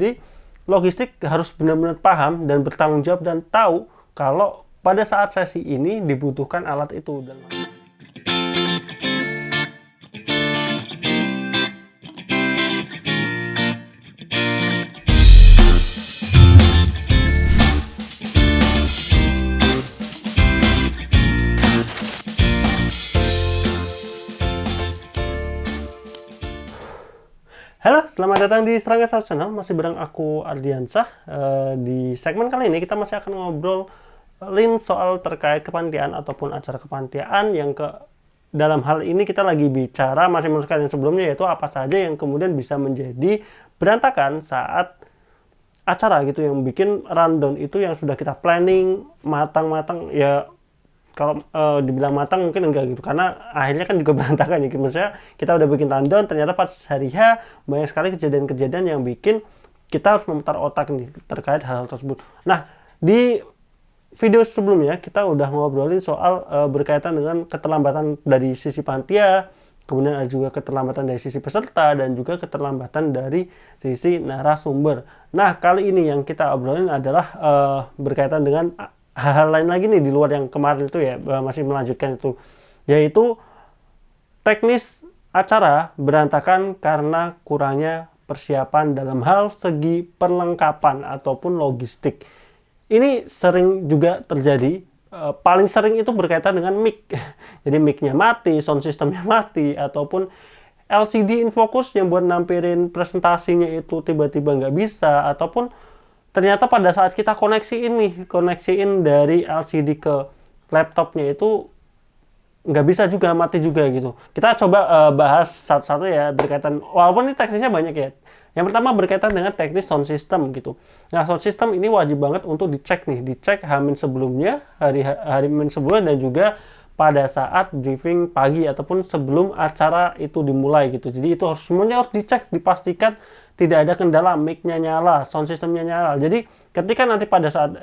Jadi logistik harus benar-benar paham dan bertanggung jawab dan tahu kalau pada saat sesi ini dibutuhkan alat itu. Halo, selamat datang di Serangga Satu Channel. Masih bareng aku Ardiansyah. Di segmen kali ini kita masih akan ngobrolin soal terkait kepanitiaan ataupun acara kepanitiaan yang dalam hal ini kita lagi bicara masih meneruskan yang sebelumnya, yaitu apa saja yang kemudian bisa menjadi berantakan saat acara gitu, yang bikin rundown itu yang sudah kita planning matang-matang ya. Kalau dibilang matang mungkin enggak gitu, karena akhirnya kan juga berantakan ya. Maksudnya kita udah bikin rundown, ternyata pas hari H banyak sekali kejadian-kejadian yang bikin kita harus memutar otak nih terkait hal tersebut. Nah, di video sebelumnya kita udah ngobrolin soal berkaitan dengan keterlambatan dari sisi panitia, kemudian ada juga keterlambatan dari sisi peserta, dan juga keterlambatan dari sisi narasumber. Nah, kali ini yang kita obrolin adalah berkaitan dengan hal-hal lain lagi nih di luar yang kemarin itu ya, masih melanjutkan itu, yaitu teknis acara berantakan karena kurangnya persiapan dalam hal segi perlengkapan ataupun logistik. Ini sering juga terjadi, paling sering itu berkaitan dengan mic. Jadi mic-nya mati, sound systemnya mati, ataupun LCD infocus yang buat nampilin presentasinya itu tiba-tiba nggak bisa, ataupun ternyata pada saat kita koneksiin dari LCD ke laptopnya itu nggak bisa juga, mati juga gitu. Kita coba bahas satu-satu ya, berkaitan, walaupun ini teknisnya banyak ya. Yang pertama berkaitan dengan teknis sound system gitu. Nah, sound system ini wajib banget untuk dicek H-min sebelumnya, hari H-min sebelumnya, dan juga pada saat briefing pagi ataupun sebelum acara itu dimulai gitu. Jadi itu semuanya harus dicek, dipastikan tidak ada kendala, mic-nya nyala, sound systemnya nyala. Jadi ketika nanti pada saat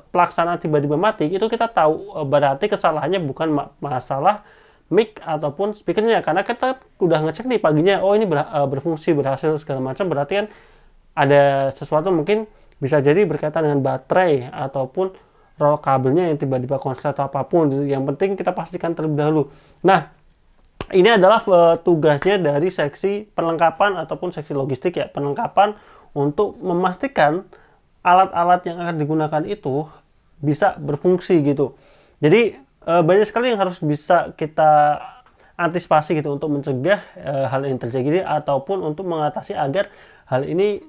pelaksanaan tiba-tiba mati, itu kita tahu berarti kesalahannya bukan masalah mic ataupun speakernya, karena kita udah ngecek nih paginya, oh ini berfungsi, berhasil segala macam, berarti kan ada sesuatu mungkin bisa jadi berkaitan dengan baterai ataupun roll kabelnya yang tiba-tiba konslet atau apapun. Yang penting kita pastikan terlebih dahulu. Nah, ini adalah tugasnya dari seksi perlengkapan ataupun seksi logistik ya, perlengkapan, untuk memastikan alat-alat yang akan digunakan itu bisa berfungsi gitu. Jadi banyak sekali yang harus bisa kita antisipasi gitu untuk mencegah hal ini terjadi ataupun untuk mengatasi agar hal ini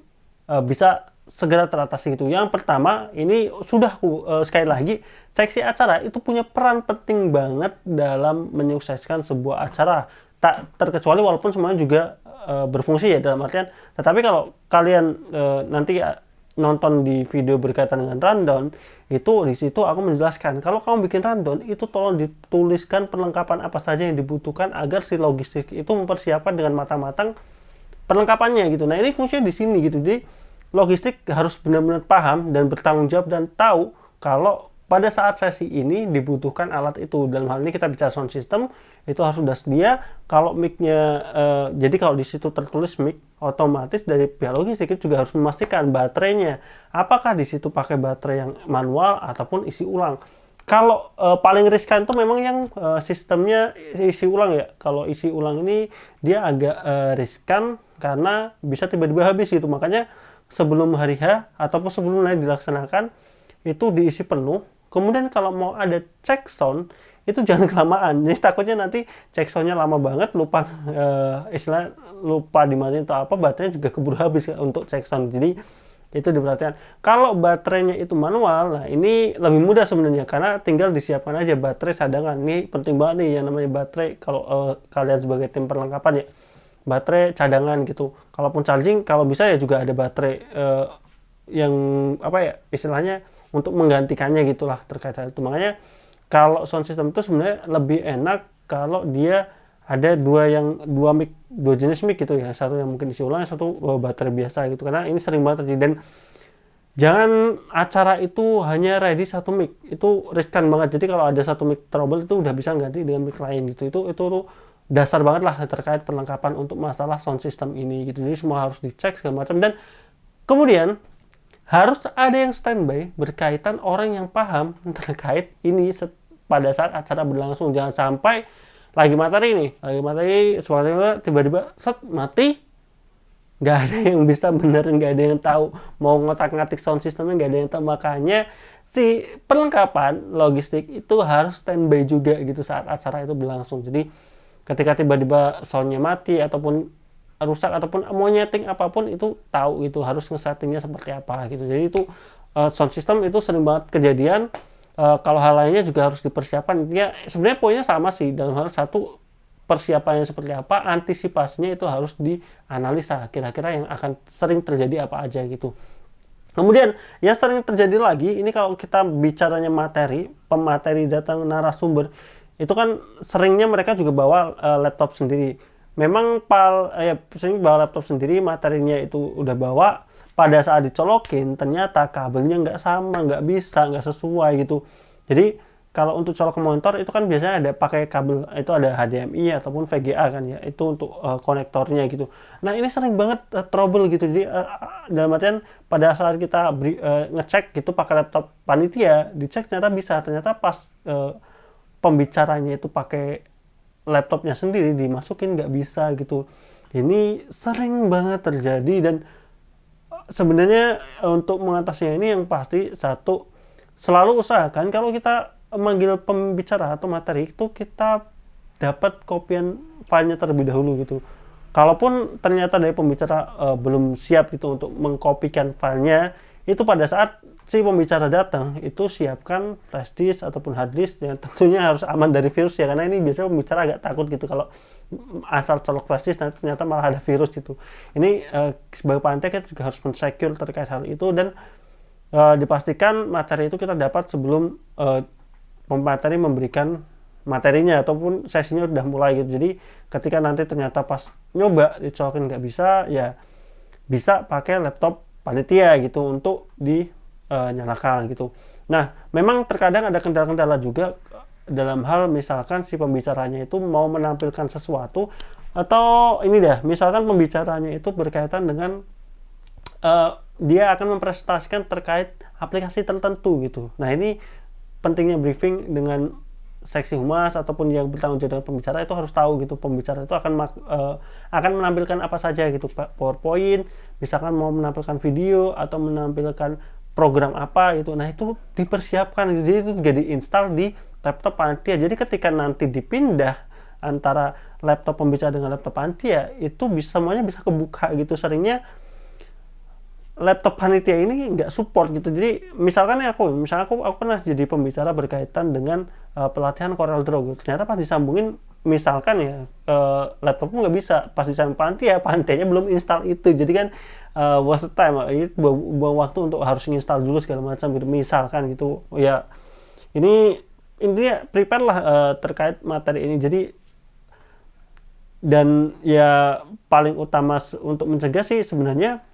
bisa segera teratasi gitu. Yang pertama, ini sudah sekali lagi, seksi acara itu punya peran penting banget dalam menyukseskan sebuah acara. Tak terkecuali, walaupun semuanya juga berfungsi ya dalam artian, tetapi kalau kalian nanti nonton di video berkaitan dengan rundown, itu di situ aku menjelaskan kalau kamu bikin rundown itu tolong dituliskan perlengkapan apa saja yang dibutuhkan agar si logistik itu mempersiapkan dengan matang-matang perlengkapannya gitu. Nah, ini fungsinya di sini gitu. Jadi logistik harus benar-benar paham dan bertanggung jawab dan tahu kalau pada saat sesi ini dibutuhkan alat itu. Dalam hal ini kita bicara sound system, itu harus sudah sedia. Kalau mic-nya, jadi kalau di situ tertulis mic, otomatis dari pihak logistik itu juga harus memastikan baterainya, apakah di situ pakai baterai yang manual ataupun isi ulang. Kalau paling riskan itu memang yang sistemnya isi ulang ya. Kalau isi ulang ini dia agak riskan karena bisa tiba-tiba habis gitu. Makanya sebelum hari H ataupun sebelum dilaksanakan itu diisi penuh. Kemudian kalau mau ada check sound itu jangan kelamaan. Jadi takutnya nanti check soundnya lama banget, lupa istilah lupa dimatiin atau apa, baterainya juga keburu habis untuk check sound. Jadi itu diperhatikan. Kalau baterainya itu manual, nah ini lebih mudah sebenarnya karena tinggal disiapkan aja baterai cadangan. Ini penting banget nih yang namanya baterai kalau kalian sebagai tim perlengkapan ya. Baterai cadangan gitu. Kalaupun charging, kalau bisa ya juga ada baterai yang apa ya istilahnya untuk menggantikannya gitulah terkait hal itu. Makanya kalau sound system itu sebenarnya lebih enak kalau dia ada dua jenis mic gitu ya. Satu yang mungkin isi ulang, satu baterai biasa gitu. Karena ini sering banget terjadi, dan jangan acara itu hanya ready satu mic. Itu riskan banget. Jadi kalau ada satu mic trouble itu udah bisa ganti dengan mic lain gitu. Itu tuh dasar banget lah terkait perlengkapan untuk masalah sound system ini gitu. Jadi semua harus dicek segala macam, dan Kemudian harus ada yang standby berkaitan orang yang paham terkait ini pada saat acara berlangsung. Jangan sampai lagi materi tiba-tiba set mati, nggak ada yang bisa benerin, nggak ada yang tahu, mau ngotak-ngatik sound systemnya nggak ada yang tahu. Makanya si perlengkapan logistik itu harus standby juga gitu saat acara itu berlangsung. Jadi ketika tiba-tiba soundnya mati ataupun rusak ataupun mau nyeting apapun itu tahu gitu harus ngesettingnya seperti apa gitu. Jadi itu sound system itu sering banget kejadian. Kalau hal lainnya juga harus dipersiapkan. Intinya sebenarnya poinnya sama sih, dalam hal satu persiapannya seperti apa, antisipasinya itu harus dianalisa kira-kira yang akan sering terjadi apa aja gitu. Kemudian yang sering terjadi lagi ini kalau kita bicaranya materi, pemateri datang narasumber itu kan seringnya mereka juga bawa laptop sendiri. Memang sering bawa laptop sendiri, materinya itu udah bawa, pada saat dicolokin ternyata kabelnya nggak sama, nggak bisa, nggak sesuai gitu. Jadi kalau untuk colok ke monitor itu kan biasanya ada pakai kabel, itu ada HDMI ataupun VGA kan ya, itu untuk konektornya gitu. Nah ini sering banget trouble gitu. Jadi dalam artian pada saat kita ngecek gitu pakai laptop panitia, dicek ternyata pas pembicaranya itu pakai laptopnya sendiri dimasukin nggak bisa gitu. Ini sering banget terjadi dan sebenarnya untuk mengatasinya ini yang pasti satu, selalu usahakan kalau kita manggil pembicara atau materi itu kita dapat kopian filenya terlebih dahulu gitu. Kalaupun ternyata dari pembicara belum siap gitu untuk mengkopikan filenya, itu pada saat si pembicara datang itu siapkan flash disk ataupun hard disk yang tentunya harus aman dari virus ya, karena ini biasanya pembicara agak takut gitu kalau asal colok flash disk ternyata malah ada virus gitu. Ini sebagai panitia kita juga harus men-secure terkait hal itu dan dipastikan materi itu kita dapat sebelum pemateri memberikan materinya ataupun sesinya udah mulai gitu. Jadi ketika nanti ternyata pas nyoba dicolokin nggak bisa, ya bisa pakai laptop panitia gitu untuk dinyalakan gitu. Nah memang terkadang ada kendala-kendala juga dalam hal misalkan si pembicaranya itu mau menampilkan sesuatu, atau ini dah misalkan pembicaranya itu berkaitan dengan dia akan mempresentasikan terkait aplikasi tertentu gitu. Nah ini pentingnya briefing dengan seksi humas ataupun yang bertanggung jawab dengan pembicara itu harus tahu gitu, pembicara itu akan menampilkan apa saja gitu, PowerPoint misalkan mau menampilkan video atau menampilkan program apa gitu. Nah itu dipersiapkan gitu. Jadi itu jadi install di laptop panitia. Jadi ketika nanti dipindah antara laptop pembicara dengan laptop panitia itu semuanya bisa kebuka gitu. Seringnya laptop panitia ini nggak support gitu. Jadi misalkan aku pernah jadi pembicara berkaitan dengan pelatihan Corel Draw gitu. Ternyata pas disambungin misalkan ya laptopnya nggak bisa, pas disambung panitianya belum install itu. Jadi kan was the time, buang waktu untuk harus install dulu segala macam gitu misalkan gitu ya. Ini intinya prepare lah terkait materi ini. Jadi dan ya paling utama untuk mencegah sih sebenarnya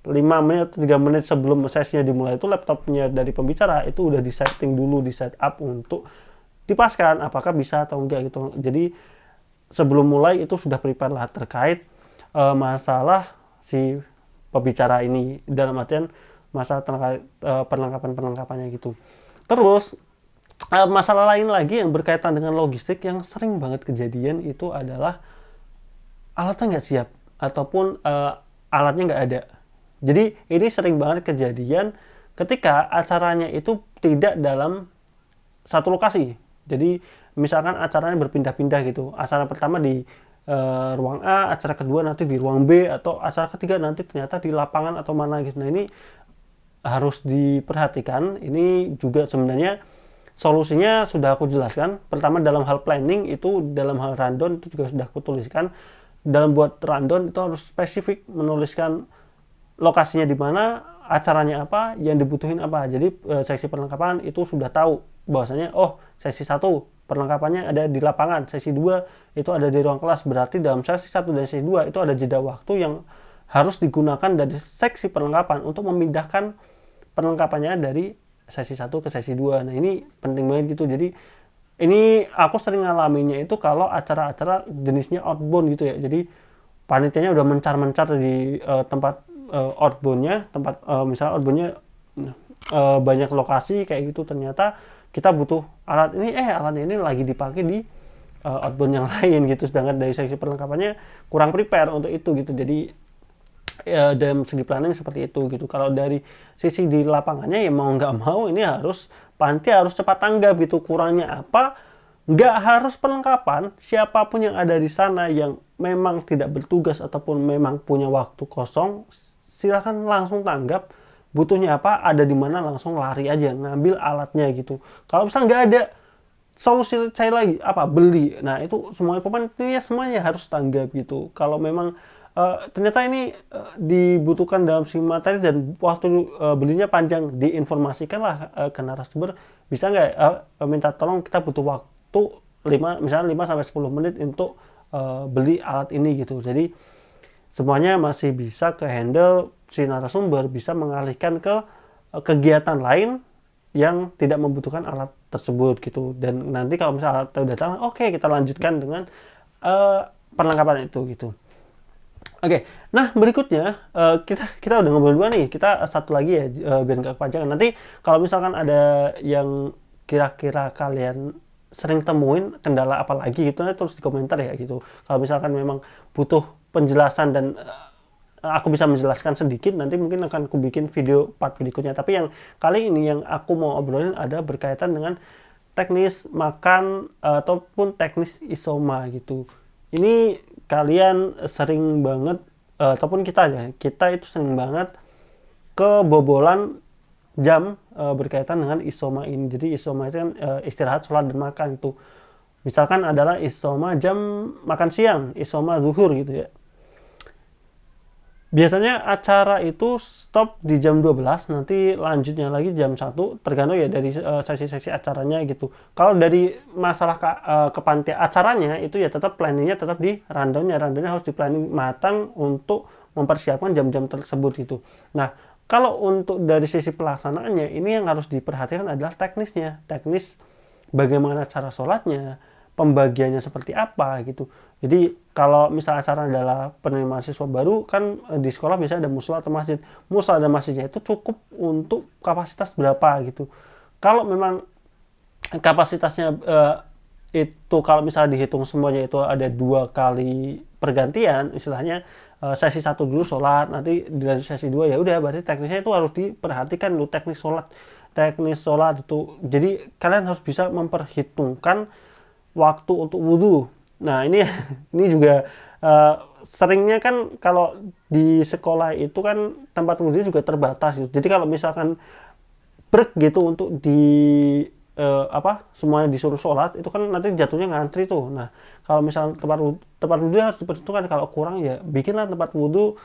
5 menit atau 3 menit sebelum sesinya dimulai itu laptopnya dari pembicara itu udah disetting dulu, di setup untuk dipaskan apakah bisa atau enggak gitu. Jadi sebelum mulai itu sudah prepare lah terkait masalah si pembicara ini, dalam artian masalah terkait perlengkapan-perlengkapannya gitu. Terus masalah lain lagi yang berkaitan dengan logistik yang sering banget kejadian itu adalah alatnya nggak siap ataupun alatnya nggak ada. Jadi ini sering banget kejadian ketika acaranya itu tidak dalam satu lokasi. Jadi misalkan acaranya berpindah-pindah gitu. Acara pertama di ruang A, acara kedua nanti di ruang B, atau acara ketiga nanti ternyata di lapangan atau mana gitu. Nah ini harus diperhatikan. Ini juga sebenarnya solusinya sudah aku jelaskan. Pertama dalam hal planning itu, dalam hal rundown itu juga sudah aku tuliskan. Dalam buat rundown itu harus spesifik menuliskan lokasinya di mana, acaranya apa, yang dibutuhin apa. Jadi seksi perlengkapan itu sudah tahu bahwasanya sesi 1 perlengkapannya ada di lapangan, sesi 2 itu ada di ruang kelas. Berarti dalam sesi 1 dan sesi 2 itu ada jeda waktu yang harus digunakan dari seksi perlengkapan untuk memindahkan perlengkapannya dari sesi 1 ke sesi 2. Nah ini penting banget gitu. Jadi ini aku sering ngalaminnya itu kalau acara-acara jenisnya outbound gitu ya. Jadi panitianya udah mencar-mencar di tempat outbound-nya, tempat misalnya outbound-nya banyak lokasi kayak gitu, ternyata kita butuh alat ini, alat ini lagi dipakai di outbound yang lain gitu, sedangkan dari sesi perlengkapannya kurang prepare untuk itu gitu. Jadi dalam segi planning seperti itu gitu. Kalau dari sisi di lapangannya ya mau nggak mau ini panti harus cepat tanggap gitu. Kurangnya apa? Nggak harus perlengkapan, siapapun yang ada di sana yang memang tidak bertugas ataupun memang punya waktu kosong, silahkan langsung tanggap. Butuhnya apa, ada di mana langsung lari aja ngambil alatnya gitu. Kalau misalnya nggak ada solusi saya lagi apa, beli, nah itu semuanya pemain ya semuanya harus tanggap gitu. Kalau memang ternyata ini dibutuhkan dalam si materi dan waktu belinya panjang, diinformasikanlah ke narasumber, bisa nggak minta tolong, kita butuh waktu misalnya 5-10 menit untuk beli alat ini gitu. Jadi semuanya masih bisa ke handle, si narasumber bisa mengalihkan ke kegiatan lain yang tidak membutuhkan alat tersebut gitu. Dan nanti kalau misalnya alat udah datang, oke, kita lanjutkan dengan perlengkapan itu gitu. Oke, nah berikutnya kita udah ngobrol dua nih, kita satu lagi ya biar nggak kepanjangan. Nanti kalau misalkan ada yang kira-kira kalian sering temuin kendala apa lagi gitu, nanti tulis di komentar ya gitu. Kalau misalkan memang butuh penjelasan dan aku bisa menjelaskan sedikit, nanti mungkin akan aku bikin video part berikutnya. Tapi yang kali ini yang aku mau obrolin ada berkaitan dengan teknis makan ataupun teknis isoma gitu. Ini kalian sering banget ataupun kita itu sering banget kebobolan jam berkaitan dengan isoma ini. Jadi isoma itu kan istirahat, sholat, dan makan itu. Misalkan adalah isoma jam makan siang, isoma zuhur gitu ya. Biasanya acara itu stop di jam 12, nanti lanjutnya lagi jam 1, tergantung ya dari sesi-sesi acaranya gitu. Kalau dari masalah kepanitiaan acaranya itu ya tetap planningnya tetap di rundownnya harus di planning matang untuk mempersiapkan jam-jam tersebut gitu. Nah, kalau untuk dari sisi pelaksanaannya ini yang harus diperhatikan adalah teknis bagaimana cara sholatnya, pembagiannya seperti apa gitu. Jadi kalau misal acara adalah penerimaan siswa baru, kan di sekolah biasanya ada musala atau masjid. Musala dan masjidnya itu cukup untuk kapasitas berapa gitu. Kalau memang kapasitasnya itu kalau misalnya dihitung semuanya itu ada 2 kali pergantian, istilahnya sesi 1 dulu sholat, nanti dari sesi 2 ya udah, berarti teknisnya itu harus diperhatikan dulu, teknis sholat itu. Jadi kalian harus bisa memperhitungkan waktu untuk wudhu. Nah ini juga seringnya kan kalau di sekolah itu kan tempat wudhu juga terbatas gitu. Jadi kalau misalkan break gitu untuk semuanya disuruh sholat, itu kan nanti jatuhnya ngantri tuh. Nah kalau misalnya tempat wudhu harus diperhitungkan, kalau kurang ya bikinlah tempat wudhu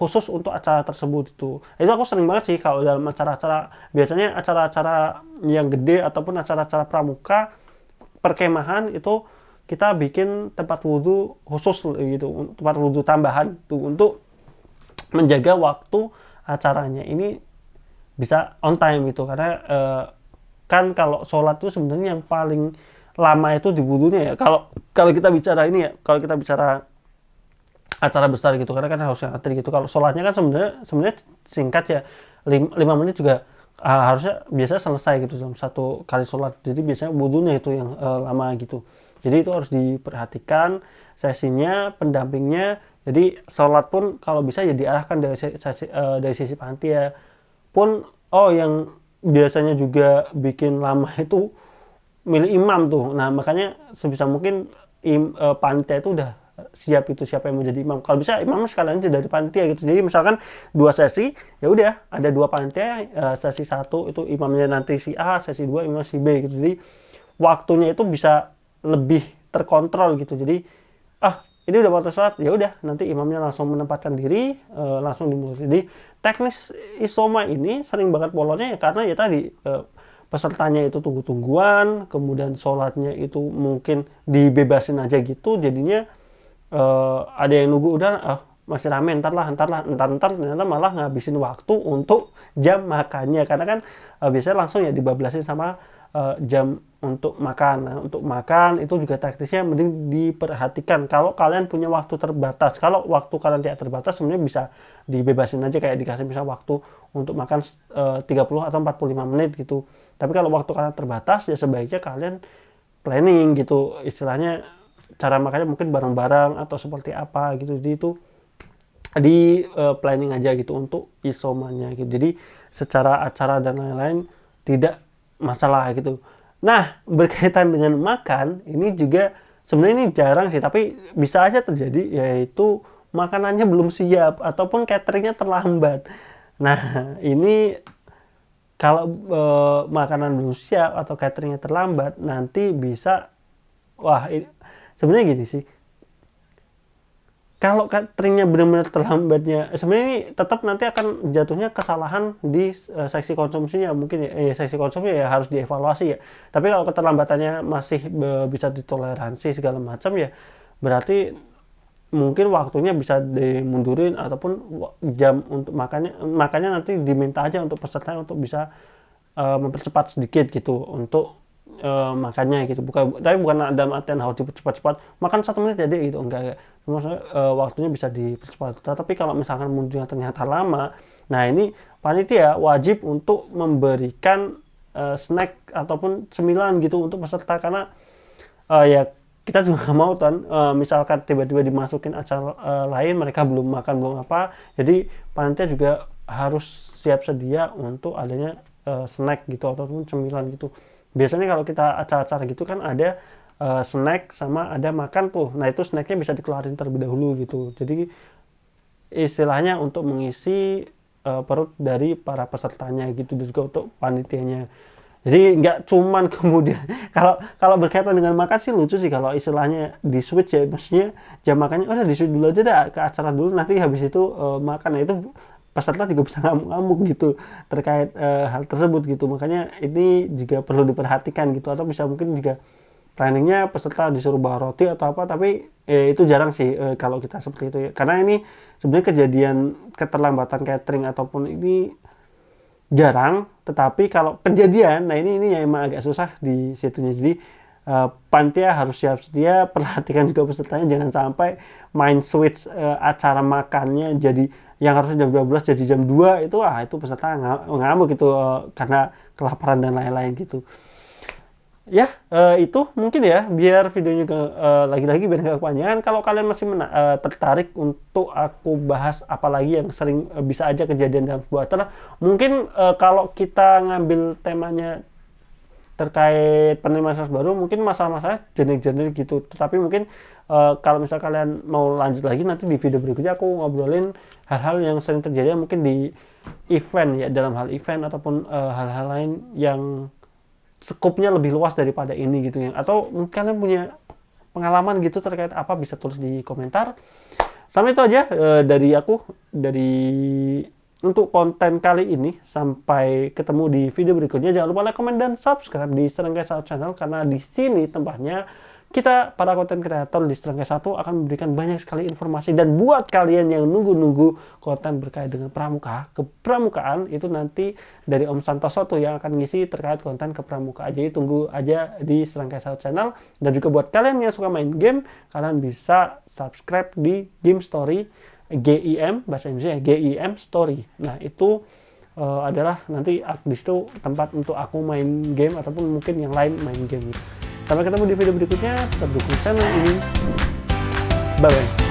khusus untuk acara tersebut itu. Itu aku sering banget sih kalau dalam acara-acara, biasanya acara-acara yang gede ataupun acara-acara pramuka, perkemahan itu kita bikin tempat wudhu khusus gitu, tempat wudhu tambahan tuh untuk menjaga waktu acaranya ini bisa on time gitu. Karena kan kalau sholat itu sebenarnya yang paling lama itu di wudhunya ya. Kalau kita bicara ini ya, kalau kita bicara acara besar gitu, karena kan harus ngantri gitu. Kalau sholatnya kan sebenarnya singkat ya, 5 menit juga harusnya biasanya selesai gitu dalam 1 kali sholat. Jadi biasanya wudhunya itu yang lama gitu. Jadi itu harus diperhatikan sesinya, pendampingnya. Jadi sholat pun kalau bisa ya diarahkan dari sisi panitia pun. Yang biasanya juga bikin lama itu milih imam tuh. Nah makanya sebisa mungkin panitia itu udah siap itu, siapa yang mau jadi imam. Kalau bisa imam sekalian dari panitia gitu. Jadi misalkan 2 sesi, ya udah ada 2 panitia, sesi 1 itu imamnya nanti si A, sesi 2 imam si B gitu. Jadi waktunya itu bisa lebih terkontrol gitu. Jadi ini udah waktu sholat, ya udah nanti imamnya langsung menempatkan diri, langsung dimulai. Jadi teknis isoma ini sering banget bolongnya ya karena ya tadi pesertanya itu tunggu-tungguan, kemudian sholatnya itu mungkin dibebasin aja gitu, jadinya ada yang nunggu udah masih rame, ntar ternyata malah ngabisin waktu untuk jam makannya, karena kan biasanya langsung ya dibablasin sama jam untuk makan. Nah, untuk makan itu juga teknisnya mending diperhatikan kalau kalian punya waktu terbatas. Kalau waktu kalian tidak terbatas, sebenarnya bisa dibebasin aja, kayak dikasih misal waktu untuk makan 30 atau 45 menit gitu. Tapi kalau waktu kalian terbatas, ya sebaiknya kalian planning gitu, istilahnya cara makannya mungkin bareng-bareng atau seperti apa gitu. Jadi itu di planning aja gitu untuk isomannya gitu. Jadi secara acara dan lain-lain tidak masalah gitu. Nah, berkaitan dengan makan, ini juga sebenarnya ini jarang sih, tapi bisa aja terjadi, yaitu makanannya belum siap ataupun cateringnya terlambat. Nah, ini kalau makanan belum siap atau cateringnya terlambat, nanti bisa, wah sebenarnya gini sih, kalau cateringnya benar-benar terlambatnya, sebenarnya ini tetap nanti akan jatuhnya kesalahan di seksi konsumsinya mungkin ya, seksi konsumsi ya harus dievaluasi ya. Tapi kalau keterlambatannya masih bisa ditoleransi segala macam ya, berarti mungkin waktunya bisa dimundurin ataupun jam untuk makanya nanti diminta aja untuk peserta untuk bisa mempercepat sedikit gitu untuk makannya gitu. Tapi bukan dalam artian harus dipercepat-cepat makan 1 menit jadi gitu, enggak. Maksudnya waktunya bisa dipercepat. Tapi kalau misalkan munculnya ternyata lama, nah ini panitia wajib untuk memberikan snack ataupun cemilan gitu untuk peserta, karena ya kita juga mau kan misalkan tiba-tiba dimasukin acara lain, mereka belum makan belum apa, jadi panitia juga harus siap sedia untuk adanya snack gitu ataupun cemilan gitu. Biasanya kalau kita acara-acara gitu kan ada snack sama ada makan tuh. Nah itu snacknya bisa dikeluarin terlebih dahulu gitu. Jadi istilahnya untuk mengisi perut dari para pesertanya gitu, dan juga untuk panitianya. Jadi nggak cuman kemudian kalau berkaitan dengan makan sih lucu sih kalau istilahnya di switch ya, maksudnya jam makannya udah di switch dulu aja dah ke acara dulu, nanti habis itu makan. Nah itu peserta juga bisa ngamuk-ngamuk gitu terkait hal tersebut gitu. Makanya ini juga perlu diperhatikan gitu, atau bisa mungkin juga planningnya peserta disuruh bawa roti atau apa, tapi itu jarang sih kalau kita seperti itu ya. Karena ini sebenarnya kejadian keterlambatan catering ataupun ini jarang, tetapi kalau kejadian, nah ini yang emang agak susah di situnya. Jadi panitia harus siap sedia, perhatikan juga pesertanya jangan sampai main switch acara makannya jadi yang harusnya jam 12 jadi jam 2, itu peserta ngamuk gitu karena kelaparan dan lain-lain gitu. Ya itu mungkin ya, biar videonya lagi-lagi biar nggak kepanjangan. Kalau kalian masih tertarik untuk aku bahas apalagi yang sering bisa aja kejadian dalam sebuah acara, mungkin kalau kita ngambil temanya terkait penerimaan siswa baru, mungkin masalah-masalah jenis-jenis gitu. Tetapi mungkin kalau misal kalian mau lanjut lagi, nanti di video berikutnya aku ngobrolin hal-hal yang sering terjadi mungkin di event ya, dalam hal event ataupun hal-hal lain yang skupnya lebih luas daripada ini gitu ya. Atau mungkin kalian punya pengalaman gitu terkait apa, bisa tulis di komentar. Sampai itu aja dari aku, untuk konten kali ini. Sampai ketemu di video berikutnya. Jangan lupa like, comment, dan subscribe di Serangkai Satu Channel, karena di sini tempatnya kita para konten kreator di Serangkai Satu akan memberikan banyak sekali informasi. Dan buat kalian yang nunggu-nunggu konten berkait dengan pramuka, kepramukaan, itu nanti dari Om Santoso tuh yang akan ngisi terkait konten kepramukaan. Jadi tunggu aja di Serangkai Satu Channel. Dan juga buat kalian yang suka main game, kalian bisa subscribe di Game Story, GIM bahasa Indonesia ya, GIM Story. Nah itu adalah nanti di situ tempat untuk aku main game ataupun mungkin yang lain main game gitu. Sampai ketemu di video berikutnya, tetap dukung channel ini. Bye bye.